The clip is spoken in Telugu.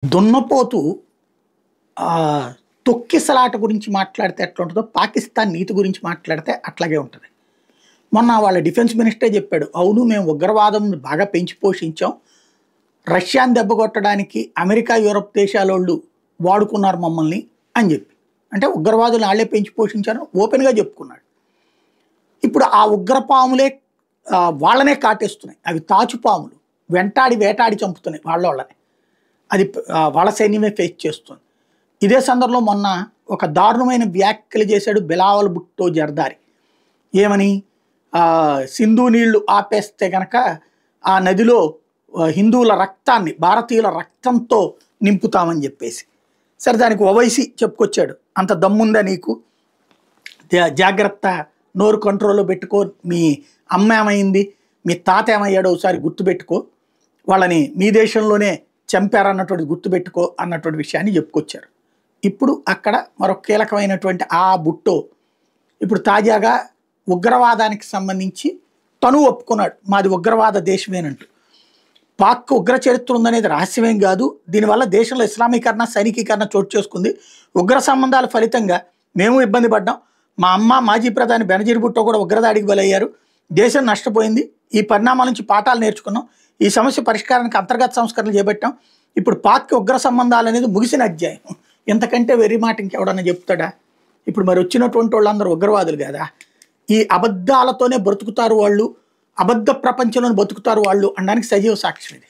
దున్నపోతు తొక్కిసలాట గురించి మాట్లాడితే ఎట్లా ఉంటుందో, పాకిస్తాన్ నీతి గురించి మాట్లాడితే అట్లాగే ఉంటుంది. మొన్న వాళ్ళ డిఫెన్స్ మినిస్టరే చెప్పాడు, అవును మేము ఉగ్రవాదం బాగా పెంచి పోషించాం, రష్యాని దెబ్బ కొట్టడానికి అమెరికా యూరప్ దేశాలోళ్ళు వాడుకున్నారు మమ్మల్ని అని చెప్పి. అంటే ఉగ్రవాదులు వాళ్ళే పెంచి పోషించారు ఓపెన్గా చెప్పుకున్నాడు. ఇప్పుడు ఆ ఉగ్రపాములే వాళ్ళనే కాటేస్తున్నాయి. అవి తాచుపాములు, వెంటాడి వేటాడి చంపుతున్నాయి వాళ్ళని. అది వాళ్ళ సైన్యమే ఫేస్ చేస్తుంది. ఇదే సందర్భంలో మొన్న ఒక దారుణమైన వ్యాఖ్యలు చేశాడు బిలావల్ భుట్టో జర్దారి. ఏమని, సింధు నీళ్లు ఆపేస్తే కనుక ఆ నదిలో హిందువుల రక్తాన్ని, భారతీయుల రక్తంతో నింపుతామని చెప్పేసి. సరే, దానికి ఓవైసీ చెప్పుకొచ్చాడు, అంత దమ్ముందా నీకు, జాగ్రత్త, నోరు కంట్రోల్లో పెట్టుకో, మీ అమ్మ ఏమైంది, మీ తాత ఏమయ్యాడో ఒకసారి గుర్తుపెట్టుకో, వాళ్ళని మీ దేశంలోనే చంపారన్నటువంటి గుర్తుపెట్టుకో అన్నటువంటి విషయాన్ని చెప్పుకొచ్చారు. ఇప్పుడు అక్కడ మరొక కీలకమైనటువంటి ఆ భుట్టో ఇప్పుడు తాజాగా ఉగ్రవాదానికి సంబంధించి తను ఒప్పుకున్నాడు, మాది ఉగ్రవాద దేశమేనంటూ. పాక్ ఉగ్ర చరిత్ర ఉందనేది రహస్యమేం కాదు, దీనివల్ల దేశంలో ఇస్లామీకరణ, సైనికీకరణ చోటు చేసుకుంది, ఉగ్ర సంబంధాల ఫలితంగా మేము ఇబ్బంది పడ్డాం, మా అమ్మ మాజీ ప్రధాని బెనజీర్ భుట్టో కూడా ఉగ్రదాడికి బలయ్యారు, దేశం నష్టపోయింది, ఈ పరిణామాల నుంచి పాఠాలు నేర్చుకున్నాం, ఈ సమస్య పరిష్కారానికి అంతర్గత సంస్కరణలు చేపట్టాం, ఇప్పుడు పాక్ ఉగ్ర సంబంధాలు అనేది ముగిసిన అధ్యాయం. ఎంతకంటే వెర్రి మాట ఇంకెవడన్నా చెప్తాడా? ఇప్పుడు మరి వచ్చినటువంటి వాళ్ళందరూ ఉగ్రవాదులు కదా, ఈ అబద్ధాలతోనే బ్రతుకుతారు వాళ్ళు, అబద్ధ ప్రపంచంలో బతుకుతారు వాళ్ళు అనడానికి సజీవ సాక్ష్యం ఇది.